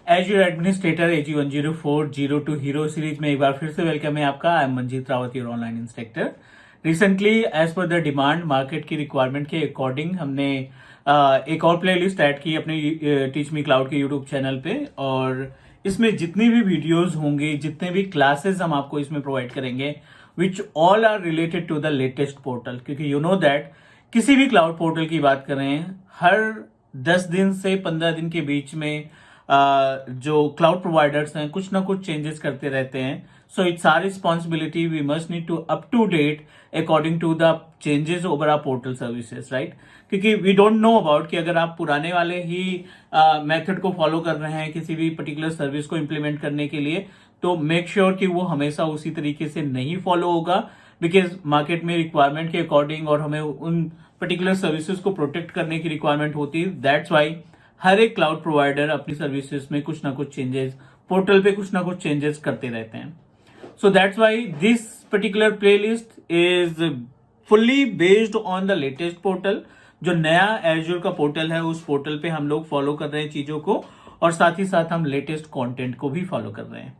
Azure administrator AG104 zero to hero series में एक बार फिर से वेलकम है आपका। I am Manjeet Rawat, your online instructor. Recently as per the demand market की रिक्वायरमेंट के अकॉर्डिंग हमने एक और प्लेलिस्ट ऐड की अपने टीच मी क्लाउड के यूट्यूब चैनल पे, और इसमें जितनी भी वीडियोस होंगे, जितने भी क्लासेस हम आपको इसमें प्रोवाइड करेंगे, which all are related to the latest portal. क्योंकि यू नो दैट किसी भी क्लाउड पोर्टल की बात करें, हर 10 दिन से 15 दिन के बीच में जो क्लाउड प्रोवाइडर्स हैं कुछ ना कुछ चेंजेस करते रहते हैं। So it's our responsibility, we must need to up to date according to the changes over our portal services, right. क्योंकि वी डोंट नो अबाउट कि अगर आप पुराने वाले ही मेथड को फॉलो कर रहे हैं किसी भी पर्टिकुलर सर्विस को इम्प्लीमेंट करने के लिए, तो मेक श्योर कि वो हमेशा उसी तरीके से नहीं फॉलो होगा। बिकॉज मार्केट में रिक्वायरमेंट के अकॉर्डिंग और हमें उन पर्टिकुलर सर्विसेज को प्रोटेक्ट करने की रिक्वायरमेंट होती है। दैट्स वाई हर एक क्लाउड प्रोवाइडर अपनी सर्विसेज में कुछ ना कुछ चेंजेस, पोर्टल पे कुछ ना कुछ चेंजेस करते रहते हैं। So that's why this particular playlist is fully based on the latest portal. जो नया एज्योर का पोर्टल है, उस पोर्टल पे हम लोग फॉलो कर रहे हैं चीजों को, और साथ ही साथ हम लेटेस्ट कंटेंट को भी फॉलो कर रहे हैं।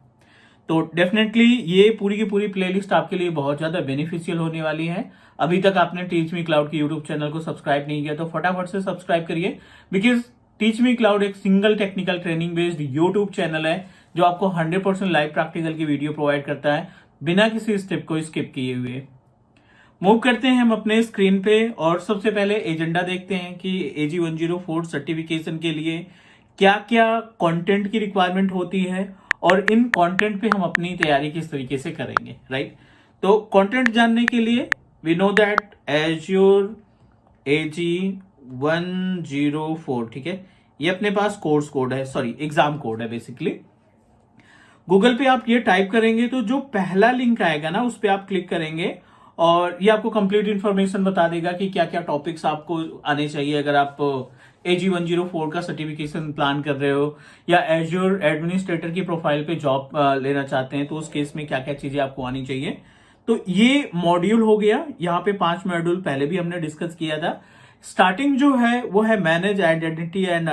तो डेफिनेटली ये पूरी की पूरी प्लेलिस्ट आपके लिए बहुत ज्यादा बेनिफिशियल होने वाली है। अभी तक आपने टीच मी क्लाउड के यूट्यूब चैनल को सब्सक्राइब नहीं किया तो फटाफट से सब्सक्राइब करिए। बिकॉज टीच मी क्लाउड एक single technical training based YouTube channel है जो आपको 100% लाइव प्रैक्टिकल की वीडियो प्रोवाइड करता है बिना किसी स्टेप को स्किप किए हुए। मूव करते हैं हम अपने स्क्रीन पे और सबसे पहले एजेंडा देखते हैं कि AG104 सर्टिफिकेशन के लिए क्या क्या कंटेंट की रिक्वायरमेंट होती है और इन कंटेंट पे हम अपनी तैयारी किस तरीके से करेंगे, राइट। तो कंटेंट जानने के लिए we know that azure AG104, ठीक है, ये अपने पास कोर्स कोड है, सॉरी एग्जाम कोड है बेसिकली। गूगल पे आप ये टाइप करेंगे तो जो पहला लिंक आएगा ना, उस पर आप क्लिक करेंगे और ये आपको कंप्लीट इन्फॉर्मेशन बता देगा कि क्या क्या टॉपिक्स आपको आने चाहिए अगर आप AG104 का सर्टिफिकेशन प्लान कर रहे हो या एज्योर एडमिनिस्ट्रेटर की प्रोफाइल पे जॉब लेना चाहते हैं, तो उस केस में क्या क्या चीजें आपको आनी चाहिए। तो ये मॉड्यूल हो गया। यहाँ पे 5 मॉड्यूल पहले भी हमने डिस्कस किया था। स्टार्टिंग जो है वो है manage identity and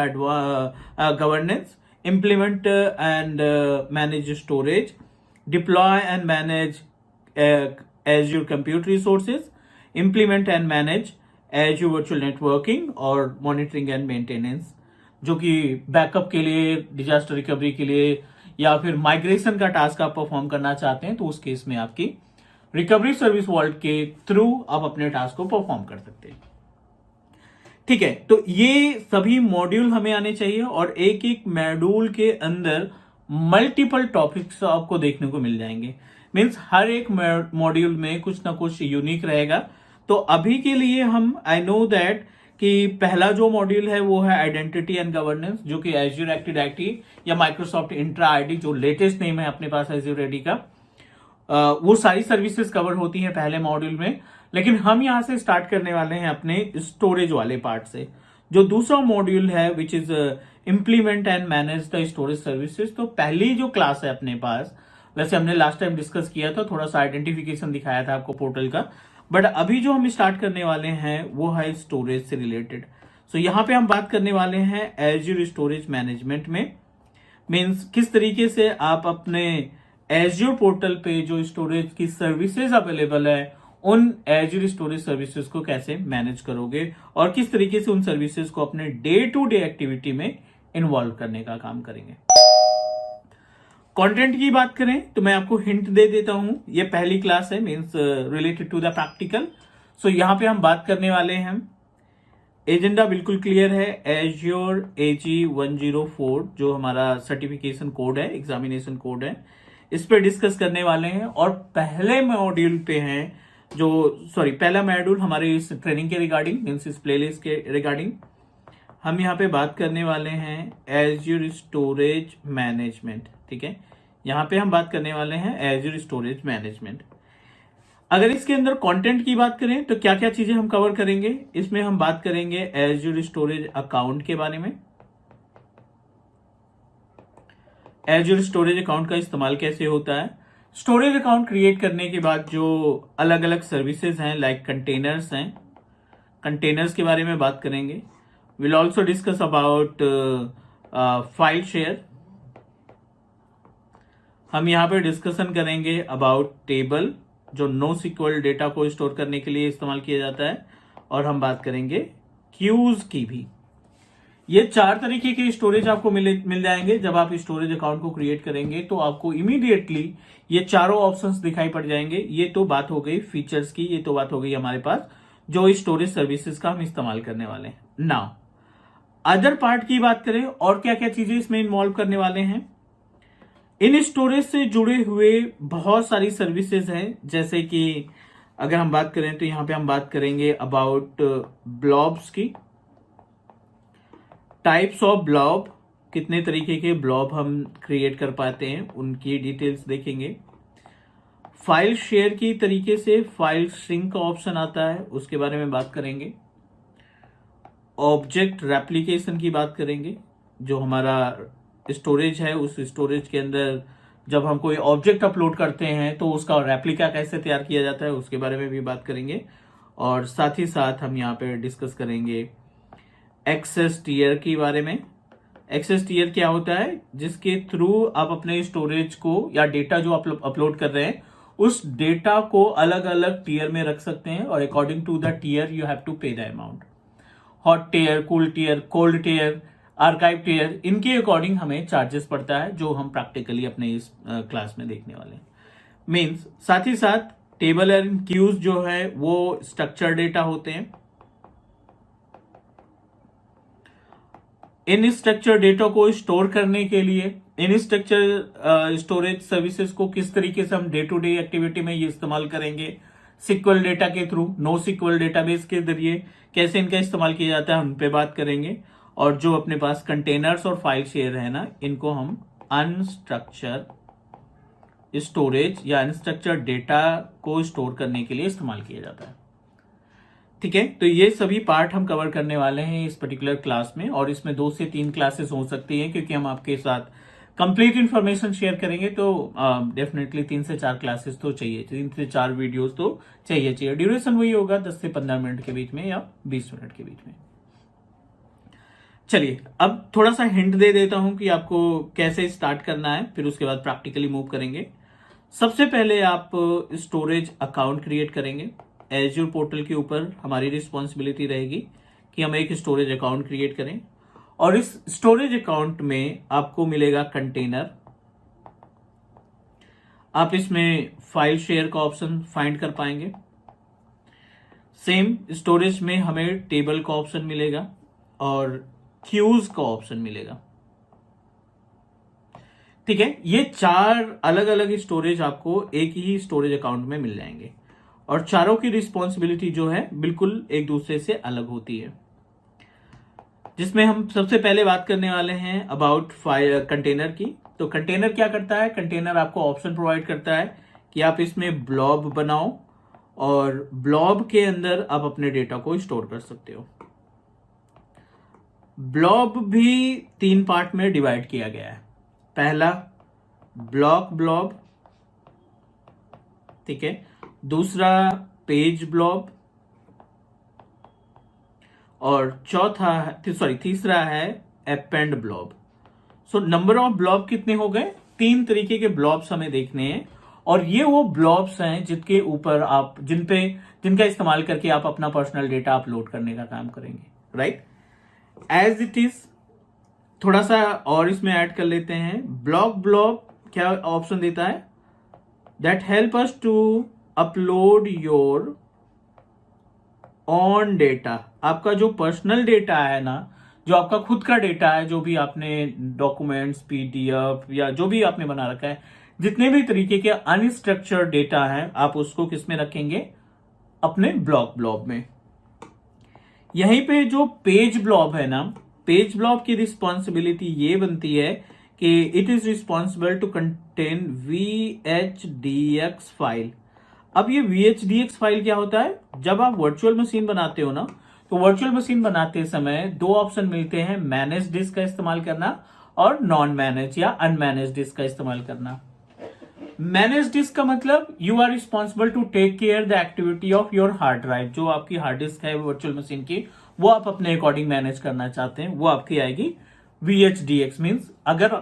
governance, implement and manage storage, deploy and manage azure compute resources, implement and manage azure virtual networking और मॉनिटरिंग एंड मेंटेनेंस, जो कि बैकअप के लिए, डिजास्टर रिकवरी के लिए या फिर माइग्रेशन का टास्क आप परफॉर्म करना चाहते हैं तो उस केस में आपकी रिकवरी सर्विस वॉल्ट के थ्रू आप अपने टास्क को परफॉर्म कर सकते हैं, ठीक है। तो ये सभी मॉड्यूल हमें आने चाहिए और एक एक मॉड्यूल के अंदर मल्टीपल टॉपिक्स आपको देखने को मिल जाएंगे। मींस हर एक मॉड्यूल में कुछ ना कुछ यूनिक रहेगा। तो अभी के लिए हम आई नो दैट कि पहला जो मॉड्यूल है वो है आइडेंटिटी एंड गवर्नेंस, जो कि एज्योर एक्टिव डायरेक्टरी या माइक्रोसॉफ्ट इंट्रा आईडी, जो लेटेस्ट नेम है अपने पास एज्योर आईडी का, वो सारी सर्विसेज कवर होती हैं पहले मॉड्यूल में। लेकिन हम यहां से स्टार्ट करने वाले हैं अपने स्टोरेज वाले पार्ट से, जो दूसरा मॉड्यूल है which is implement and manage the storage services. तो पहली जो क्लास है अपने पास, वैसे हमने लास्ट टाइम डिस्कस किया था, थोड़ा सा आइडेंटिफिकेशन दिखाया था आपको पोर्टल का, बट अभी जो हम स्टार्ट करने वाले हैं वो है स्टोरेज से रिलेटेड। सो यहाँ पे हम बात करने वाले हैं एज्योर स्टोरेज मैनेजमेंट में। मीन्स किस तरीके से आप अपने एज्योर पोर्टल पे जो स्टोरेज की सर्विसेज अवेलेबल है उन एज्योर स्टोरेज सर्विसेज को कैसे मैनेज करोगे और किस तरीके से उन सर्विसेज को अपने डे टू डे एक्टिविटी में इन्वॉल्व करने का काम करेंगे। कंटेंट की बात करें तो मैं आपको हिंट दे देता हूं, ये पहली क्लास है, means related to the practical. So यहां पे हम बात करने वाले हैं, एजेंडा बिल्कुल क्लियर है, एज्योर AG104 जो हमारा सर्टिफिकेशन कोड है, एग्जामिनेशन कोड है, इस पे डिस्कस करने वाले हैं। और पहले मॉड्यूल पे हैं जो, सॉरी, पहला मॉड्यूल हमारे इस ट्रेनिंग के रिगार्डिंग, मींस इस प्लेलिस्ट के रिगार्डिंग हम यहाँ पे बात करने वाले हैं एज्योर स्टोरेज मैनेजमेंट, ठीक है। यहाँ पे हम बात करने वाले हैं एज्योर स्टोरेज मैनेजमेंट। अगर इसके अंदर कंटेंट की बात करें तो क्या क्या चीजें हम कवर करेंगे, इसमें हम बात करेंगे एज्योर स्टोरेज अकाउंट के बारे में, एज्योर स्टोरेज अकाउंट का इस्तेमाल कैसे होता है, स्टोरेज अकाउंट क्रिएट करने के बाद जो अलग अलग सर्विसेज हैं लाइक कंटेनर्स हैं, कंटेनर्स के बारे में बात करेंगे। Will also discuss about file share, हम यहाँ पे डिस्कशन करेंगे अबाउट टेबल, जो NoSQL डेटा को स्टोर करने के लिए इस्तेमाल किया जाता है, और हम बात करेंगे क्यूज की भी। ये 4 तरीके के स्टोरेज आपको मिल जाएंगे। जब आप स्टोरेज अकाउंट को क्रिएट करेंगे तो आपको इमीडिएटली ये चारों ऑप्शंस दिखाई पड़ जाएंगे। ये तो बात हो गई फीचर्स की, ये तो बात हो गई हमारे पास जो स्टोरेज सर्विसेज का हम इस्तेमाल करने वाले हैं। नाउ अदर पार्ट की बात करें और क्या क्या चीजें इसमें इन्वॉल्व करने वाले हैं। इन स्टोरेज से जुड़े हुए बहुत सारी सर्विसेज हैं, जैसे कि अगर हम बात करें तो यहां पे हम बात करेंगे अबाउट ब्लॉब्स की, टाइप्स ऑफ ब्लॉब, कितने तरीके के ब्लॉब हम क्रिएट कर पाते हैं उनकी डिटेल्स देखेंगे। फाइल शेयर की तरीके से फाइल सिंक का ऑप्शन आता है, उसके बारे में बात करेंगे। ऑब्जेक्ट रेप्लिकेशन की बात करेंगे, जो हमारा स्टोरेज है उस स्टोरेज के अंदर जब हम कोई ऑब्जेक्ट अपलोड करते हैं तो उसका रेप्लिका कैसे तैयार किया जाता है उसके बारे में भी बात करेंगे। और साथ ही साथ हम यहाँ पे डिस्कस करेंगे एक्सेस टियर के बारे में। एक्सेस टियर क्या होता है, जिसके थ्रू आप अपने स्टोरेज को या डेटा जो आप अपलोड कर रहे हैं उस डेटा को अलग अलग टियर में रख सकते हैं, और according to the tier you have to pay the amount. Hot tier, cool tier, cold tier, archive tier, इनके अकॉर्डिंग हमें चार्जेस पड़ता है, जो हम प्रैक्टिकली अपने इस क्लास में देखने वाले हैं। मीन्स साथ ही साथ टेबल एंड क्यूज जो है वो स्ट्रक्चर डेटा होते हैं। इन स्ट्रक्चर डेटा को स्टोर करने के लिए इन स्ट्रक्चर स्टोरेज सर्विसेज को किस तरीके से हम डे टू डे एक्टिविटी में ये इस्तेमाल करेंगे, सिक्वल डेटा के थ्रू, NoSQL डेटाबेस के जरिए कैसे इनका इस्तेमाल किया जाता है उन पे बात करेंगे। और जो अपने पास कंटेनर्स और फाइल शेयर है ना, इनको हम अनस्ट्रक्चर स्टोरेज या अनस्ट्रक्चर डेटा को स्टोर करने के लिए इस्तेमाल किया जाता है। ठीक है, तो ये सभी पार्ट हम कवर करने वाले हैं इस पर्टिकुलर क्लास में, और इसमें 2 से 3 क्लासेस हो सकती हैं क्योंकि हम आपके साथ कंप्लीट इंफॉर्मेशन शेयर करेंगे। तो डेफिनेटली 3 से 4 क्लासेस तो चाहिए, 3 से 4 वीडियोस तो चाहिए। ड्यूरेशन वही होगा 10 से 15 मिनट के बीच में या 20 मिनट के बीच में। चलिए अब थोड़ा सा हिंट दे देता हूं कि आपको कैसे स्टार्ट करना है, फिर उसके बाद प्रैक्टिकली मूव करेंगे। सबसे पहले आप स्टोरेज अकाउंट क्रिएट करेंगे। एज्योर पोर्टल के ऊपर हमारी रिस्पॉन्सिबिलिटी रहेगी कि हम एक स्टोरेज अकाउंट क्रिएट करें, और इस स्टोरेज अकाउंट में आपको मिलेगा कंटेनर। आप इसमें फाइल शेयर का ऑप्शन फाइंड कर पाएंगे। सेम स्टोरेज में हमें टेबल का ऑप्शन मिलेगा और क्यूज का ऑप्शन मिलेगा। ठीक है, ये 4 अलग अलग स्टोरेज आपको एक ही स्टोरेज अकाउंट में मिल जाएंगे, और चारों की रिस्पॉन्सिबिलिटी जो है बिल्कुल एक दूसरे से अलग होती है। जिसमें हम सबसे पहले बात करने वाले हैं अबाउट कंटेनर की। तो कंटेनर क्या करता है, कंटेनर आपको ऑप्शन प्रोवाइड करता है कि आप इसमें ब्लॉब बनाओ, और ब्लॉब के अंदर आप अपने डेटा को स्टोर कर सकते हो। ब्लॉब भी 3 पार्ट में डिवाइड किया गया है। पहला ब्लॉक ब्लॉब, ठीक है, दूसरा पेज ब्लॉब, और तीसरा है append blob. So number of blob कितने हो गए, 3 तरीके के ब्लॉब्स हमें देखने हैं, और ये वो ब्लॉब्स हैं जिनके ऊपर आप जिनका इस्तेमाल करके आप अपना पर्सनल डेटा अपलोड करने का काम करेंगे। राइट, एज इट इज थोड़ा सा और इसमें ऐड कर लेते हैं। ब्लॉब क्या ऑप्शन देता है, that help us to upload your own data. आपका जो पर्सनल डेटा है ना, जो आपका खुद का डेटा है, जो भी आपने डॉक्यूमेंट्स, PDF या जो भी आपने बना रखा है, जितने भी तरीके के अनस्ट्रक्चर्ड डेटा है, आप उसको किस में रखेंगे, अपने ब्लॉब में। यहीं पे जो पेज ब्लॉब है ना, पेज ब्लॉब की रिस्पॉन्सिबिलिटी ये बनती है कि it is responsible to contain VHDX file. अब ये VHDX फाइल क्या होता है, जब आप वर्चुअल मशीन बनाते हो ना, तो वर्चुअल मशीन बनाते समय 2 ऑप्शन मिलते हैं, मैनेज डिस्क का इस्तेमाल करना और नॉन मैनेज या अनमैनेज डिस्क का इस्तेमाल करना। मैनेज डिस्क का मतलब you are responsible to take care the activity of your hard drive. जो आपकी हार्ड डिस्क है वर्चुअल मशीन की, वो आप अपने अकॉर्डिंग मैनेज करना चाहते हैं, वो आपकी आएगी VHDX। मीन्स अगर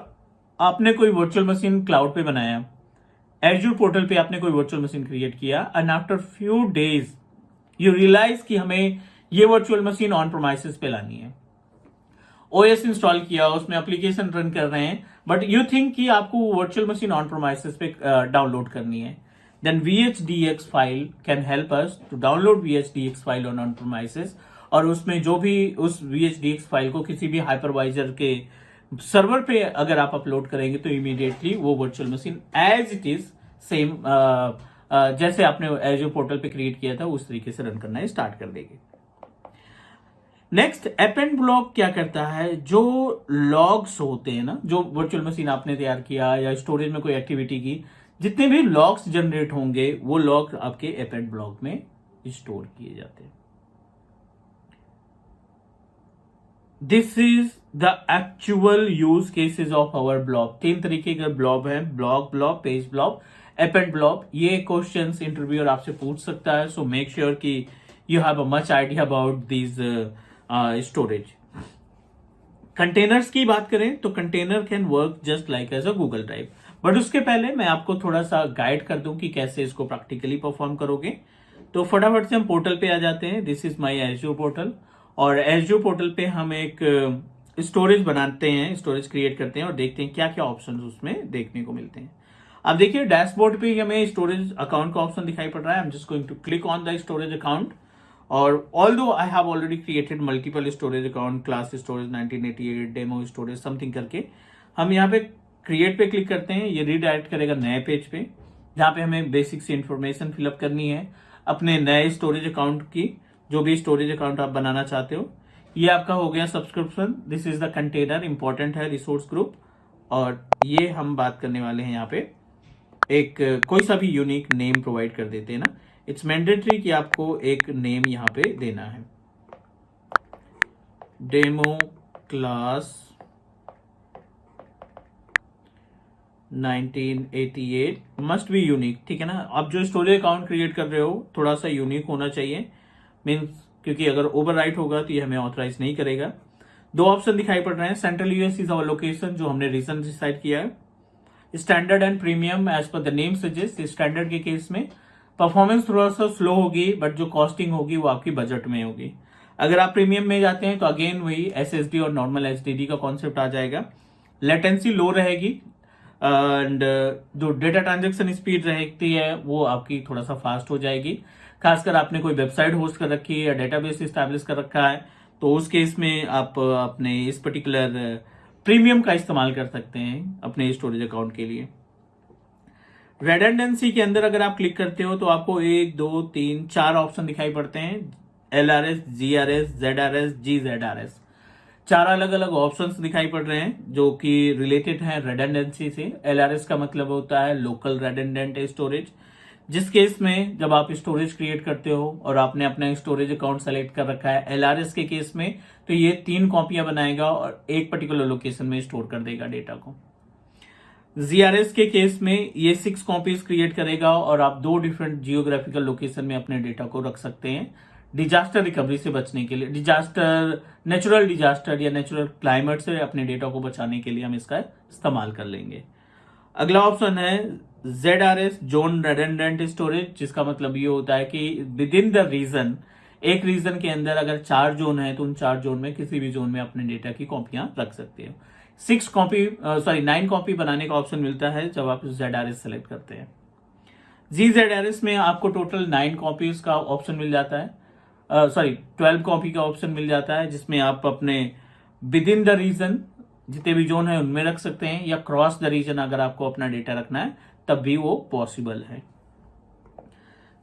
आपने कोई वर्चुअल मशीन क्लाउड पे बनाया, एज्यूर पोर्टल पे आपने कोई वर्चुअल मशीन क्रिएट किया, and after few days you realize कि हमें ये वर्चुअल मशीन ऑन प्रोमाइसिस पे लानी है, ओएस इंस्टॉल किया, उसमें एप्लीकेशन रन कर रहे हैं, बट यू थिंक कि आपको वर्चुअल मशीन ऑन प्रोमाइसिस पे डाउनलोड करनी है, then VHDX file can help us to download VHDX file on premises, और उसमें जो भी उस VHDX फाइल को किसी भी हाइपरवाइजर के सर्वर पे अगर आप अपलोड करेंगे तो इमीडिएटली वो virtual machine as it is same जैसे आपने एज्योर पोर्टल पे क्रिएट किया था उस तरीके से रन करना स्टार्ट कर देगी। नेक्स्ट, एपेंड ब्लॉक क्या करता है, जो लॉग्स होते हैं ना, जो वर्चुअल मशीन आपने तैयार किया या स्टोरेज में कोई एक्टिविटी की, जितने भी लॉग्स जनरेट होंगे वो लॉग आपके एपेंड ब्लॉक में स्टोर किए जाते हैं। This is the actual use cases of our blob. 3 तरीके के ब्लॉब हैं, block blob, page blob, append blob. ये क्वेश्चंस इंटरव्यूअर आपसे पूछ सकता है, सो मेक श्योर कि you have a much idea about this storage. Containers की बात करें तो container can work just like as a Google drive, but उसके पहले मैं आपको थोड़ा सा गाइड कर दूं कि कैसे इसको प्रैक्टिकली परफॉर्म करोगे। तो फटाफट से हम पोर्टल पे आ जाते हैं। This is my azure portal, और एज्योर पोर्टल पे हम एक स्टोरेज बनाते हैं, स्टोरेज क्रिएट करते हैं और देखते हैं क्या क्या ऑप्शन उसमें देखने को मिलते हैं। अब देखिए डैशबोर्ड पे हमें स्टोरेज अकाउंट का ऑप्शन दिखाई पड़ रहा है। I am just going to click on the storage account, और although I have already created multiple storage account, class storage 1988, demo storage something करके, हम यहाँ पे क्रिएट पे क्लिक करते हैं। ये रीडायरेक्ट करेगा नए पेज पे, जहाँ पे हमें बेसिक सी इंफॉर्मेशन फिलअप करनी है अपने नए स्टोरेज अकाउंट की, जो भी स्टोरेज अकाउंट आप बनाना चाहते हो। ये आपका हो गया subscription, this is the container, important है, रिसोर्स ग्रुप, और ये हम बात करने वाले हैं यहाँ पे एक कोई सा भी यूनिक नेम प्रोवाइड कर देते हैं ना, इट्स मैंडेटरी कि आपको एक नेम यहाँ पे देना है, demo class 1988 must be unique, ठीक है ना। आप जो स्टोरेज अकाउंट क्रिएट कर रहे हो थोड़ा सा यूनिक होना चाहिए, मीन्स क्योंकि अगर ओवरराइट होगा तो ये हमें ऑथराइज नहीं करेगा। 2 ऑप्शन दिखाई पड़ रहे हैं, central US is our location, जो हमने रीजन डिसाइड किया है, standard and premium as per the name suggest. Standard के केस में परफॉर्मेंस थोड़ा सा स्लो होगी, बट जो कॉस्टिंग होगी वो आपकी बजट में होगी। अगर आप प्रीमियम में जाते हैं तो अगेन वही SSD और नॉर्मल HDD का कॉन्सेप्ट आ जाएगा। लेटेंसी लो रहेगी, एंड जो डेटा ट्रांजेक्शन स्पीड रहती है वो आपकी थोड़ा सा फास्ट हो जाएगी। खासकर आपने कोई वेबसाइट होस्ट कर रखी है या डेटाबेस स्टैब्लिश कर रखा है तो उस केस में आप अपने इस पर्टिकुलर प्रीमियम का इस्तेमाल कर सकते हैं अपने स्टोरेज अकाउंट के लिए। रेडंडेंसी के अंदर अगर आप क्लिक करते हो तो आपको 1, 2, 3, 4 ऑप्शन दिखाई पड़ते हैं, LRS, GRS, ZRS, GZRS। 4 अलग अलग ऑप्शंस दिखाई पड़ रहे हैं जो कि रिलेटेड हैं रेडंडेंसी से। LRS का मतलब होता है लोकल रेडंडेंट स्टोरेज, जिस केस में जब आप स्टोरेज क्रिएट करते हो और आपने अपना स्टोरेज अकाउंट सेलेक्ट कर रखा है, LRS के केस में तो ये 3 कॉपियां बनाएगा और एक पर्टिकुलर लोकेशन में स्टोर कर देगा डेटा को। ZRS के केस में ये 6 कॉपीज क्रिएट करेगा और आप 2 डिफरेंट जियोग्राफिकल लोकेशन में अपने डेटा को रख सकते हैं डिजास्टर रिकवरी से बचने के लिए। डिजास्टर, नेचुरल डिजास्टर या नेचुरल क्लाइमेट से अपने डेटा को बचाने के लिए हम इसका इस्तेमाल कर लेंगे। अगला ऑप्शन है ZRS, जोन रेडंडेंट स्टोरेज, जिसका मतलब ये होता है कि विद इन द रीजन, एक रीजन के अंदर अगर 4 जोन है तो उन 4 जोन में किसी भी जोन में अपने डेटा की कॉपियां रख सकते हो। 9 कॉपी बनाने का ऑप्शन मिलता है जब आप ZRS सेलेक्ट करते हैं। GZRS में आपको टोटल 9 कॉपीज का ऑप्शन मिल जाता है, 12 कॉपी का ऑप्शन मिल जाता है, जिसमें आप अपने विद इन द रीजन जितने भी जोन है उनमें रख सकते हैं, या क्रॉस द रीजन अगर आपको अपना डेटा रखना है तब भी वो पॉसिबल है।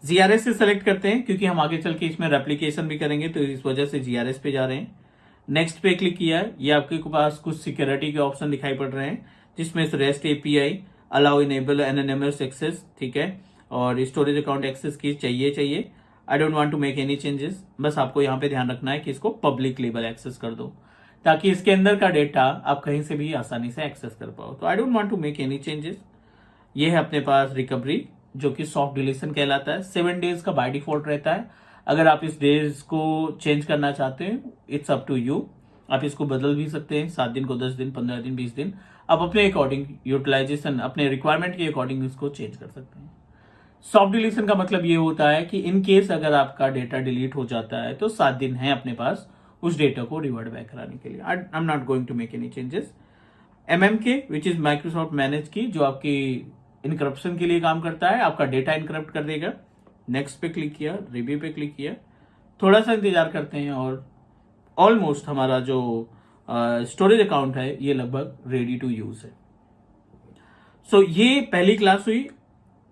GRS से सेलेक्ट करते हैं क्योंकि हम आगे चल के इसमें रेप्लिकेशन भी करेंगे, तो इस वजह से GRS पे जा रहे हैं। नेक्स्ट पे क्लिक किया है, ये आपके पास कुछ सिक्योरिटी के ऑप्शन दिखाई पड़ रहे हैं, जिसमें REST API, allow enable anonymous access, ठीक है, और स्टोरेज अकाउंट एक्सेस की चाहिए। I don't want to make any changes, बस आपको यहाँ पे ध्यान रखना है कि इसको पब्लिक लेवल एक्सेस कर दो ताकि इसके अंदर का डेटा आप कहीं से भी आसानी से एक्सेस कर पाओ। तो I don't want to make any changes. ये है अपने पास रिकवरी, जो कि सॉफ्ट डिलीशन कहलाता है। 7 डेज का बाय डिफॉल्ट रहता है। अगर आप इस डेज को चेंज करना चाहते हैं, इट्स अप टू यू, आप इसको बदल भी सकते हैं, 7 दिन को 10 दिन, 15 दिन, 20 दिन, आप अपने अकॉर्डिंग यूटिलाइजेशन, अपने रिक्वायरमेंट के अकॉर्डिंग इसको चेंज कर सकते हैं। सॉफ्ट डिलीशन का मतलब ये होता है कि इन केस अगर आपका डेटा डिलीट हो जाता है तो 7 दिन है अपने पास उस डेटा को रिवर्ट बैक कराने के लिए। I am not going to make any changes. MMK which is Microsoft manage की, जो आपकी इनक्रप्शन के लिए काम करता है, आपका डेटा इनक्रप्ट कर देगा। नेक्स्ट पे क्लिक किया, रिव्यू पे क्लिक किया, थोड़ा सा इंतजार करते हैं और ऑलमोस्ट हमारा जो स्टोरेज अकाउंट है ये लगभग रेडी टू यूज है। सो ये पहली क्लास हुई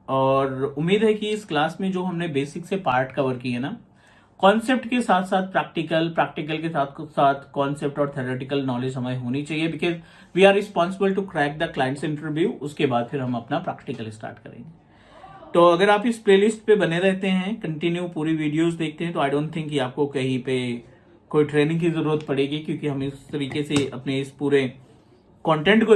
और उम्मीद है कि इस क्लास में जो हमने बेसिक से पार्ट कवर किए ना, कॉन्सेप्ट के साथ साथ प्रैक्टिकल के साथ साथ कॉन्सेप्ट और थ्योरेटिकल नॉलेज हमें होनी चाहिए, because we are responsible to crack the clients interview. उसके बाद फिर हम अपना प्रैक्टिकल स्टार्ट करेंगे। तो अगर आप इस प्लेलिस्ट पे बने रहते हैं, कंटिन्यू पूरी वीडियोस देखते हैं, तो आई डोंट थिंक कि आपको कहीं पे कोई ट्रेनिंग की जरूरत पड़ेगी, क्योंकि हम इस तरीके से अपने इस पूरे कंटेंट को